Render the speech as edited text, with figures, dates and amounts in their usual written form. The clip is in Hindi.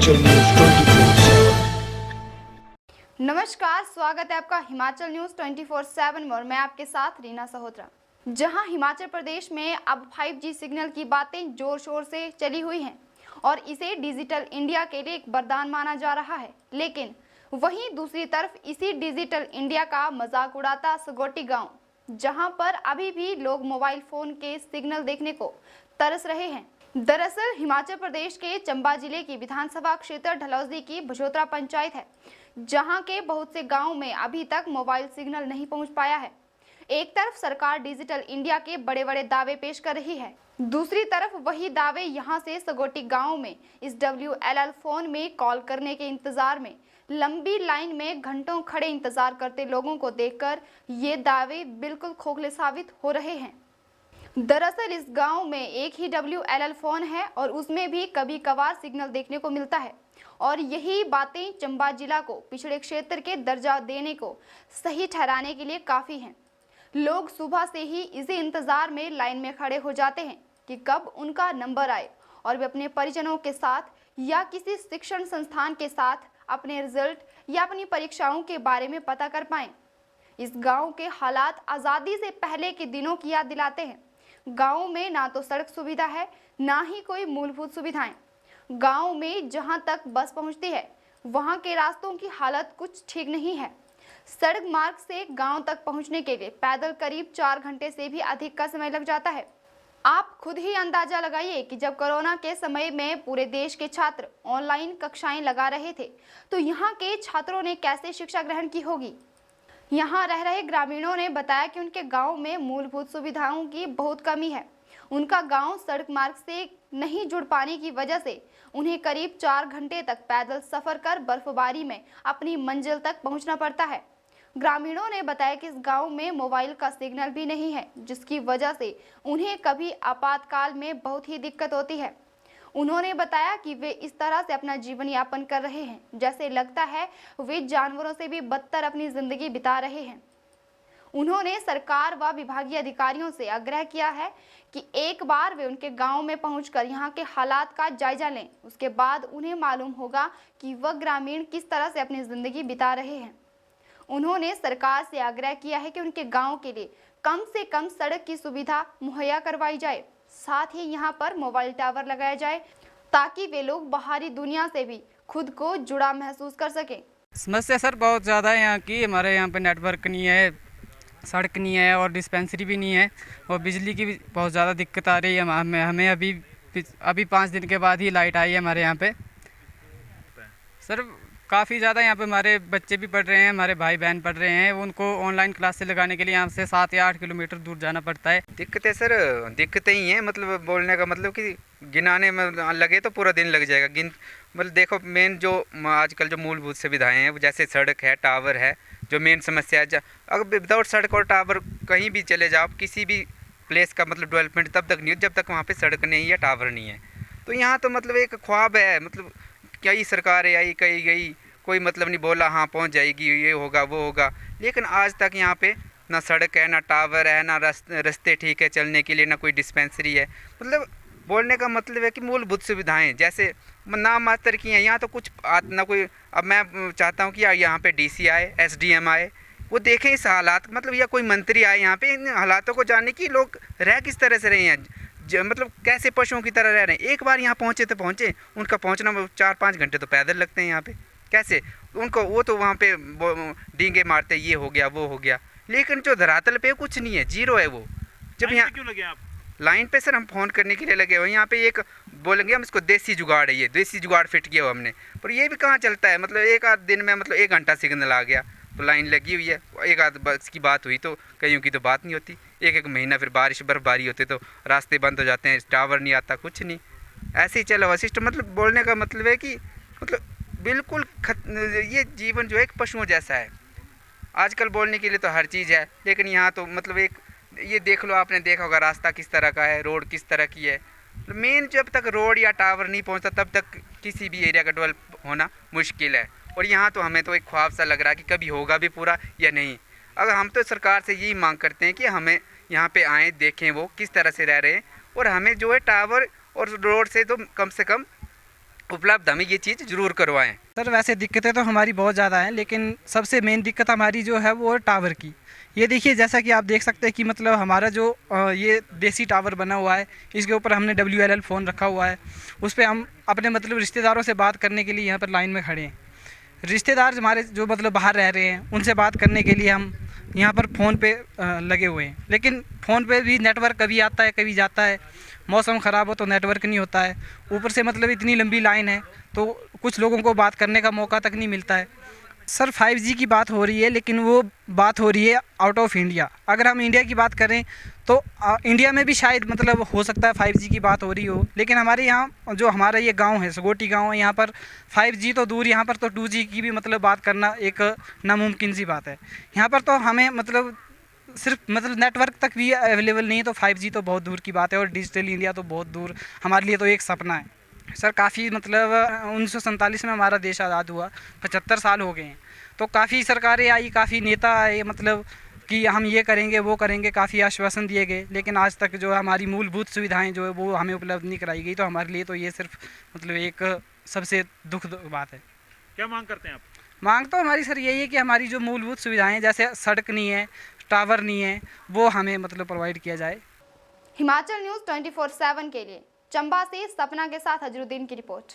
हिमाचल न्यूज 24/7। नमस्कार, स्वागत है आपका हिमाचल न्यूज 24/7 में और मैं आपके साथ रीना सहोत्रा। जहां हिमाचल प्रदेश में अब 5G सिग्नल की बातें जोर शोर से चली हुई हैं और इसे डिजिटल इंडिया के लिए एक वरदान माना जा रहा है, लेकिन वहीं दूसरी तरफ इसी डिजिटल इंडिया का मजाक उड़ाता सगोटी गांव, जहां पर अभी भी लोग मोबाइल फोन के सिग्नल देखने को तरस रहे हैं। दरअसल हिमाचल प्रदेश के चंबा जिले की विधानसभा क्षेत्र ढलौजी की भजोतरा पंचायत है, जहां के बहुत से गांवों में अभी तक मोबाइल सिग्नल नहीं पहुंच पाया है। एक तरफ सरकार डिजिटल इंडिया के बड़े बड़े दावे पेश कर रही है, दूसरी तरफ वही दावे यहां से सगोटी गांव में इस WLL फोन में कॉल करने के इंतजार में लंबी लाइन में घंटों खड़े इंतजार करते लोगों को देखकर ये दावे बिल्कुल खोखले साबित हो रहे हैं। दरअसल इस गांव में एक ही WLL फोन है और उसमें भी कभी कभार सिग्नल देखने को मिलता है और यही बातें चंबा जिला को पिछड़े क्षेत्र के दर्जा देने को सही ठहराने के लिए काफ़ी हैं। लोग सुबह से ही इसी इंतज़ार में लाइन में खड़े हो जाते हैं कि कब उनका नंबर आए और वे अपने परिजनों के साथ या किसी शिक्षण संस्थान के साथ अपने रिजल्ट या अपनी परीक्षाओं के बारे में पता कर पाएं। इस गाँव के हालात आज़ादी से पहले के दिनों की याद दिलाते हैं। गाँव में ना तो सड़क सुविधा है, ना ही कोई मूलभूत सुविधाएं। गांव में जहां तक बस पहुंचती है वहां के रास्तों की हालत कुछ ठीक नहीं है। सड़क मार्ग से गांव तक पहुंचने के लिए पैदल करीब 4 घंटे से भी अधिक का समय लग जाता है। आप खुद ही अंदाजा लगाइए कि जब कोरोना के समय में पूरे देश के छात्र ऑनलाइन कक्षाएं लगा रहे थे तो यहाँ के छात्रों ने कैसे शिक्षा ग्रहण की होगी। यहाँ रह रहे ग्रामीणों ने बताया कि उनके गाँव में मूलभूत सुविधाओं की बहुत कमी है। उनका गांव सड़क मार्ग से नहीं जुड़ पाने की वजह से उन्हें करीब 4 घंटे तक पैदल सफर कर बर्फबारी में अपनी मंजिल तक पहुंचना पड़ता है। ग्रामीणों ने बताया कि इस गांव में मोबाइल का सिग्नल भी नहीं है, जिसकी वजह से उन्हें कभी आपातकाल में बहुत ही दिक्कत होती है। उन्होंने बताया कि वे इस तरह से अपना जीवन यापन कर रहे हैं जैसे लगता है वे जानवरों से भी बदतर अपनी जिंदगी बिता रहे हैं। उन्होंने सरकार व विभागीय अधिकारियों से आग्रह किया है कि एक बार वे उनके गांव में पहुंचकर यहां के हालात का जायजा लें, उसके बाद उन्हें मालूम होगा कि वह ग्रामीण किस तरह से अपनी जिंदगी बिता रहे हैं। उन्होंने सरकार से आग्रह किया है कि उनके गांव के लिए कम से कम सड़क की सुविधा मुहैया करवाई जाए, साथ ही यहाँ पर मोबाइल टावर लगाया जाए ताकि वे लोग बाहरी दुनिया से भी खुद को जुड़ा महसूस कर सकें। समस्या सर बहुत ज़्यादा है यहाँ की। हमारे यहाँ पे नेटवर्क नहीं है, सड़क नहीं है और डिस्पेंसरी भी नहीं है और बिजली की भी बहुत ज़्यादा दिक्कत आ रही है। हमें अभी 5 दिन के बाद ही लाइट आई है हमारे यहाँ पे। सर काफ़ी ज़्यादा यहाँ पे हमारे बच्चे भी पढ़ रहे हैं, हमारे भाई बहन पढ़ रहे हैं, उनको ऑनलाइन क्लास से लगाने के लिए यहाँ से 7 या 8 किलोमीटर दूर जाना पड़ता है। दिक्कतें सर दिक्कतें ही हैं, मतलब बोलने का मतलब कि गिनाने में लगे तो पूरा दिन लग जाएगा। मतलब देखो मेन जो आजकल जो मूलभूत सुविधाएं हैं जैसे सड़क है, टावर है, जो मेन समस्या है। अगर विदाउट सड़क और टावर कहीं भी चले जाओ, किसी भी प्लेस का मतलब डेवलपमेंट तब तक नहीं हो जब तक वहाँ पे सड़क नहीं है या टावर नहीं है। तो यहाँ तो मतलब एक ख्वाब है, मतलब कई सरकारें आई कई गई, कोई मतलब नहीं बोला हाँ पहुँच जाएगी, ये होगा वो होगा, लेकिन आज तक यहाँ पे ना सड़क है, ना टावर है, ना रास्ते ठीक है चलने के लिए, ना कोई डिस्पेंसरी है। मतलब बोलने का मतलब है कि मूलभूत सुविधाएं जैसे नाम मात्र की हैं, यहाँ तो कुछ ना कोई। अब मैं चाहता हूँ कि यहाँ पे DC आए, SDM आए, वो देखें इस हालात, मतलब या कोई मंत्री आए यहाँ पे इन हालातों को जानने की लोग रह किस तरह से रहे हैं, मतलब कैसे पशुओं की तरह रह रहे हैं। एक बार यहाँ पहुँचे तो पहुँचे, उनका पहुँचना 4-5 घंटे तो पैदल लगते हैं यहाँ पे। कैसे उनको वो तो वहाँ पे डींगे मारते, ये हो गया वो हो गया, लेकिन जो धरातल पे कुछ नहीं है, जीरो है वो। जब यहाँ क्यों लगे आप लाइन पे सर हम फ़ोन करने के लिए लगे हुए, यहाँ पे एक बोलेंगे हम इसको देसी जुगाड़ है, ये देसी जुगाड़ फिट किया हुआ हमने, पर ये भी कहाँ चलता है। मतलब एक आध दिन में मतलब 1 घंटा सिग्नल आ गया तो लाइन लगी हुई है, एक आध बस की बात हुई तो कईयों की तो बात नहीं होती। एक महीना फिर बारिश बर्फबारी होती तो रास्ते बंद हो जाते हैं, टावर नहीं आता, कुछ नहीं, ऐसे ही चला हुआ सिस्टम। मतलब बोलने का मतलब है कि मतलब बिल्कुल ये जीवन जो है एक पशुओं जैसा है। आजकल बोलने के लिए तो हर चीज़ है, लेकिन यहाँ तो मतलब एक ये देख लो, आपने देखा होगा रास्ता किस तरह का है, रोड किस तरह की है। मेन जब तक रोड या टावर नहीं पहुँचता तब तक किसी भी एरिया का डेवलप होना मुश्किल है। और यहाँ तो हमें तो एक ख्वाब सा लग रहा है कि कभी होगा भी पूरा या नहीं। अगर हम तो सरकार से यही मांग करते हैं कि हमें यहाँ पे आएँ, देखें वो किस तरह से रह रहे हैं, और हमें जो है टावर और रोड से तो कम उपलब्ध हमें ये चीज़ जरूर करवाएं। सर वैसे दिक्कतें तो हमारी बहुत ज़्यादा हैं, लेकिन सबसे मेन दिक्कत हमारी जो है वो है टावर की। ये देखिए जैसा कि आप देख सकते हैं कि मतलब हमारा जो ये देसी टावर बना हुआ है, इसके ऊपर हमने WLL फ़ोन रखा हुआ है। उस पर हम अपने मतलब रिश्तेदारों से बात करने के लिए यहाँ पर लाइन में खड़े हैं। रिश्तेदार हमारे जो मतलब बाहर रह रहे हैं, उनसे बात करने के लिए हम यहाँ पर फ़ोन पे लगे हुए हैं, लेकिन फ़ोन पे भी नेटवर्क कभी आता है कभी जाता है। मौसम ख़राब हो तो नेटवर्क नहीं होता है, ऊपर से मतलब इतनी लंबी लाइन है तो कुछ लोगों को बात करने का मौका तक नहीं मिलता है। सर 5G की बात हो रही है, लेकिन वो बात हो रही है आउट ऑफ इंडिया। अगर हम इंडिया की बात करें तो इंडिया में भी शायद मतलब हो सकता है 5G की बात हो रही हो, लेकिन हमारे यहाँ जो हमारा ये गांव है, सगोटी गांव है, यहाँ पर 5G तो दूर, यहाँ पर तो 2G की भी मतलब बात करना एक नामुमकिन सी बात है। यहाँ पर तो हमें मतलब सिर्फ मतलब नेटवर्क तक भी अवेलेबल नहीं है, तो 5G तो बहुत दूर की बात है। और डिजिटल इंडिया तो बहुत दूर, हमारे लिए तो एक सपना है। सर काफ़ी मतलब 1947 में हमारा देश आज़ाद हुआ, 75 साल हो गए हैं, तो काफ़ी सरकारें आई, काफ़ी नेता आए, मतलब कि हम ये करेंगे वो करेंगे, काफ़ी आश्वासन दिए गए, लेकिन आज तक जो है हमारी मूलभूत सुविधाएं जो है वो हमें उपलब्ध नहीं कराई गई। तो हमारे लिए तो ये सिर्फ मतलब एक सबसे दुख बात है। क्या मांग करते हैं आप? मांग तो हमारी सर यही है कि हमारी जो मूलभूत सुविधाएं जैसे सड़क नहीं है, टावर नहीं है, वो हमें मतलब प्रोवाइड किया जाए। हिमाचल न्यूज़ 24/7 के लिए चंबा से सपना के साथ अजरुद्दीन की रिपोर्ट।